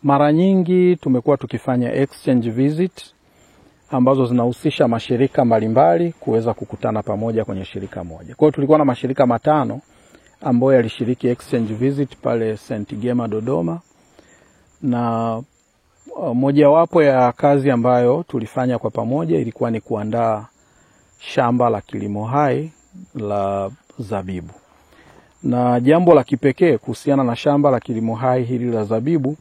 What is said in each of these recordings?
Mara nyingi tumekuwa tukifanya exchange visit ambazo zinahusisha mashirika mbalimbali kuweza kukutana pamoja kwenye shirika moja. Kwa hiyo tulikuwa na mashirika 5 ambayo yalishiriki exchange visit pale St. Gema Dodoma, na mojawapo ya kazi ambayo tulifanya kwa pamoja ilikuwa ni kuandaa shamba la kilimo hai la zabibu. Na jambo la kipekee kuhusiana na shamba la kilimo hai hili la zabibu,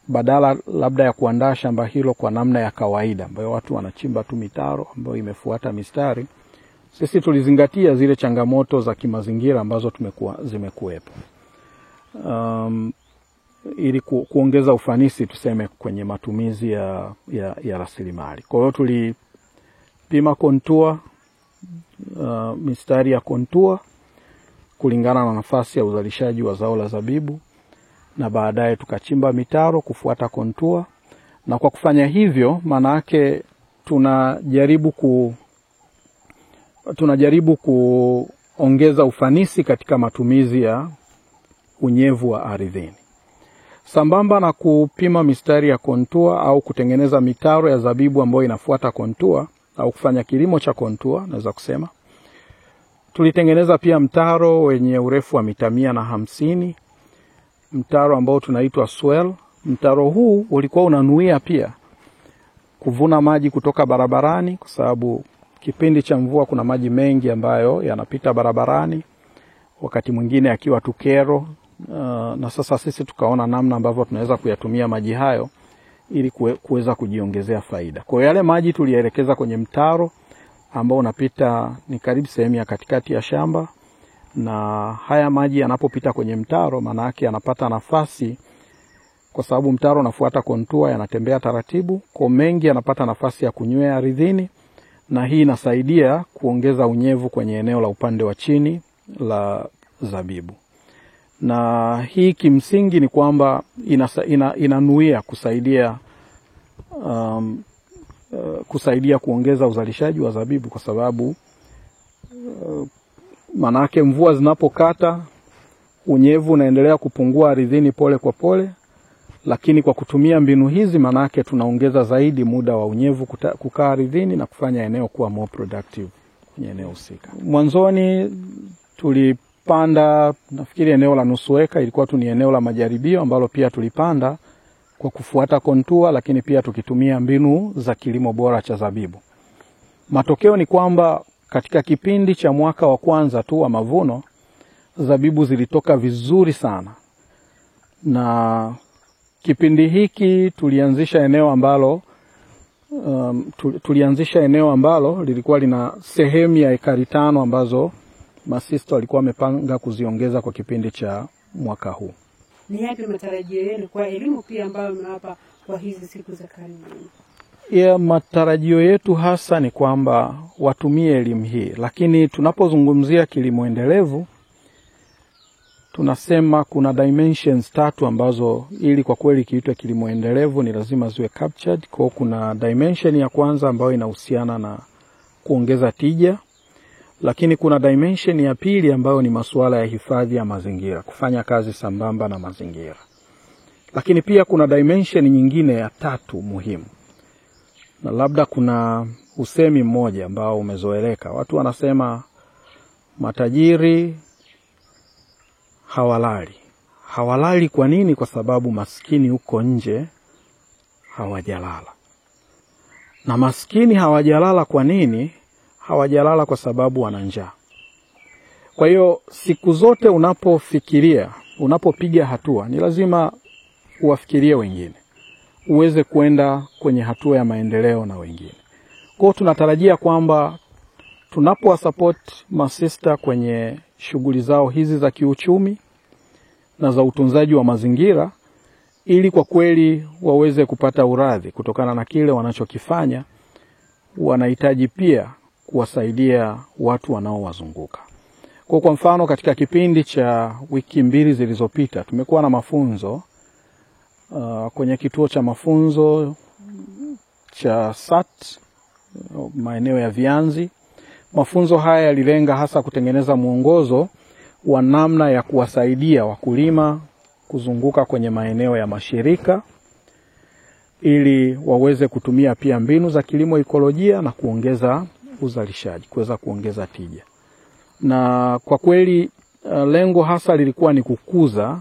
badala labda ya kuandaa shamba hilo kwa namna ya kawaida ambayo watu wanachimba tu mitaro ambayo imefuata mistari, sisi tulizingatia zile changamoto za kimazingira ambazo zimekuwepo. Ili kuongeza ufanisi tuseme kwenye matumizi ya rasilimali. Kwa hiyo tulipima kontua, mistari ya kontua kulingana na nafasi ya uzalishaji wa zao la zabibu, na baadaye tukachimba mitaro kufuata kontua. Na kwa kufanya hivyo maana yake tunajaribu kuongeza ufanisi katika matumizi ya unyevu wa ardhini. Sambamba na kupima mistari ya kontua au kutengeneza mitaro ya zabibu ambayo inafuata kontua au kufanya kilimo cha kontua, naweza kusema tulitengeneza pia mtaro wenye urefu wa mita 150, mtaro ambao tunaitwa swell. Mtaro huu ulikuwa unanuia pia kuvuna maji kutoka barabarani, kwa sababu kipindi cha mvua kuna maji mengi ambayo yanapita barabarani, wakati mwingine akiwa tukero. Na sasa sisi tukaona namna ambavyo tunaweza kuyatumia maji hayo ili kuweza kujiongezea faida. Kwa hiyo yale maji tulielekeza kwenye mtaro ambao unapita ni karibu sehemu ya katikati ya shamba, na haya maji yanapopita kwenye mtaro maana yake yanapata nafasi, kwa sababu mtaro unafuata kontua, yanatembea taratibu, kwa mengi yanapata nafasi ya kunywea ardhini, na hii inasaidia kuongeza unyevu kwenye eneo la upande wa chini la zabibu. Na hii kimsingi ni kwamba inanuia kusaidia kuongeza uzalishaji wa zabibu, kwa sababu manake mvua zinapokata unyevu unaendelea kupungua ardhini pole kwa pole, lakini kwa kutumia mbinu hizi manake tunaongeza zaidi muda wa unyevu kukaa ardhini na kufanya eneo kuwa more productive kwenye eneo husika. Mwanzoni tulipanda nafikiri eneo la nusu eka, ilikuwa tu ni eneo la majaribio ambalo pia tulipanda kwa kufuata kontua, lakini pia tukitumia mbinu za kilimo bora cha zabibu. Matokeo ni kwamba katika kipindi cha mwaka wa kwanza tu wa mavuno, zabibu zilitoka vizuri sana. Na kipindi hiki tulianzisha eneo ambalo lilikuwa lina sehemu ya ekari 5 ambazo masista walikuwa wamepanga kuziongeza kwa kipindi cha mwaka huu. Ni yapi matarajio yenu kwa elimu pia ambayo mnawapa kwa hizi siku za karibuni? Matarajio yetu hasa ni kwamba watumie elimu hii, lakini tunapozungumzia kilimo endelevu tunasema kuna dimensions 3 ambazo ili kwa kweli kiitwe kilimo endelevu ni lazima ziwe captured. Kwa kuna dimension ya kwanza ambayo inahusiana na kuongeza tija, lakini kuna dimension ya pili ambayo ni masuala ya hifadhi ya mazingira, kufanya kazi sambamba na mazingira. Lakini pia kuna dimension nyingine ya 3 muhimu. Na labda kuna usemi mmoja ambao umezoeleka. Watu wanasema matajiri hawalali. Hawalali kwa nini? Kwa sababu maskini huko nje hawajalala. Na maskini hawajalala kwa nini? Hawajalala kwa sababu wana njaa. Kwa hiyo siku zote unapopiga hatua, ni lazima uwafikirie wengine, uweze kwenda kwenye hatua ya maendeleo na wengine. Kwa hiyo tunatarajia kwamba tunapowasupport masista kwenye shughuli zao hizi za kiuchumi na za utunzaji wa mazingira, ili kwa kweli waweze kupata uradhi kutokana na kile wanachokifanya, wanahitaji pia kuwasaidia watu wanaowazunguka. Kwa mfano katika kipindi cha wiki 2 zilizopita tumekuwa na mafunzo kwenye kituo cha mafunzo cha SAT maeneo ya Vianzi. Mafunzo haya yalilenga hasa kutengeneza mwongozo wa namna ya kuwasaidia wakulima kuzunguka kwenye maeneo ya mashirika ili waweze kutumia pia mbinu za kilimo ekolojia na kuongeza uzalishaji, kuweza kuongeza tija. Na kwa kweli lengo hasa lilikuwa ni kukuza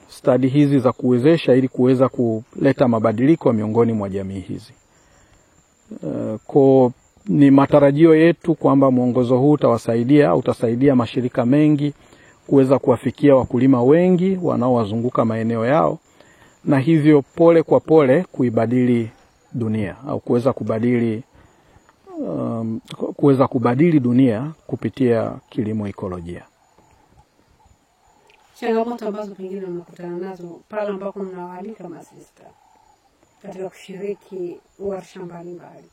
stadi hizi za kuwezesha ili kuweza kuleta mabadiliko miongoni mwa jamii hizi. Ni matarajio yetu kwamba mwongozo huu utasaidia mashirika mengi kuweza kuwafikia wakulima wengi wanaowazunguka maeneo yao, na hivyo pole kwa pole kuibadili dunia au kuweza kubadili dunia kupitia kilimo ekolojia. Changamoto ambazo pengine mnakutana nazo pale ambako mnawaalika masista katika kushiriki warsha mbalimbali?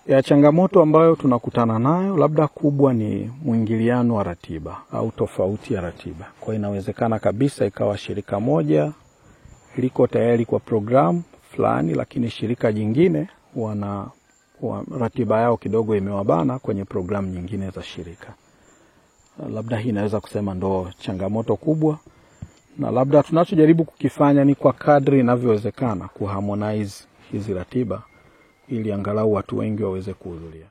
Ya changamoto ambayo tunakutana nayo labda kubwa ni mwingiliano wa ratiba au tofauti ya ratiba. Kwa inawezekana kabisa ikawa shirika moja liko tayari kwa programu fulani, lakini shirika jingine ratiba yao kidogo imewabana kwenye programu nyingine za shirika. Labda hii inaweza kusema ndo changamoto kubwa, na labda tunachojaribu kukifanya ni kwa kadri inavyowezekana kuharmonize hizi ratiba ili angalau watu wengi waweze kuhudhuria.